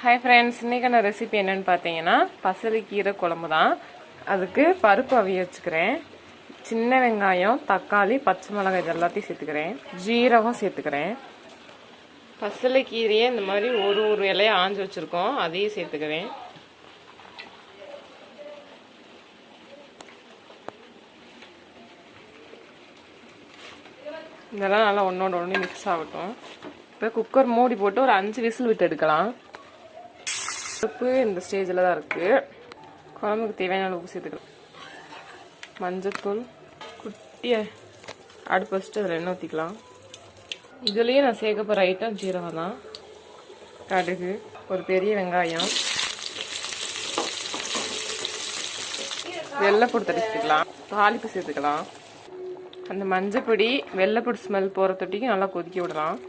Hi friends, இன்றைக்கான recipe என்னென்னு பார்த்தீங்கன்னா பசலைக்கீரை குழம்பு தான். அதுக்கு பருப்பு அவிய வச்சுக்கிறேன். சின்ன வெங்காயம், தக்காளி, பச்சை மிளகாய் இது எல்லாத்தையும் சேர்த்துக்கிறேன். ஜீரகம் சேர்த்துக்கிறேன். பசலைக்கீரையை இந்த மாதிரி ஒரு இலையை ஆஞ்சு வச்சுருக்கோம், அதையும் சேர்த்துக்கிறேன். இதெல்லாம் நல்லா ஒன்றோட ஒன்று மிக்ஸ் ஆகட்டும். இப்போ குக்கர் மூடி போட்டு ஒரு 5 விசில் விட்டு எடுக்கலாம். உப்பு இந்த ஸ்டேஜில் தான் இருக்குது. குழம்புக்கு தேவையான உப்பு சேர்த்துக்கலாம். மஞ்சத்தூள், குட்டிய அடுப்பு வச்சுட்டு அதில் எண்ணெய் ஊற்றிக்கலாம். இதுலேயும் நான் சேர்க்க போகிற ஐட்டம் ஜீரகம் தான். கடுகு, ஒரு பெரிய வெங்காயம், வெள்ளைப்பூடு தடிச்சுக்கலாம், தாளிப்பு சேர்த்துக்கலாம். அந்த மஞ்சப்பொடி வெள்ளைப்பூடு ஸ்மெல் போகிற தொட்டிக்கு நல்லா கொதிக்க விடலாம்.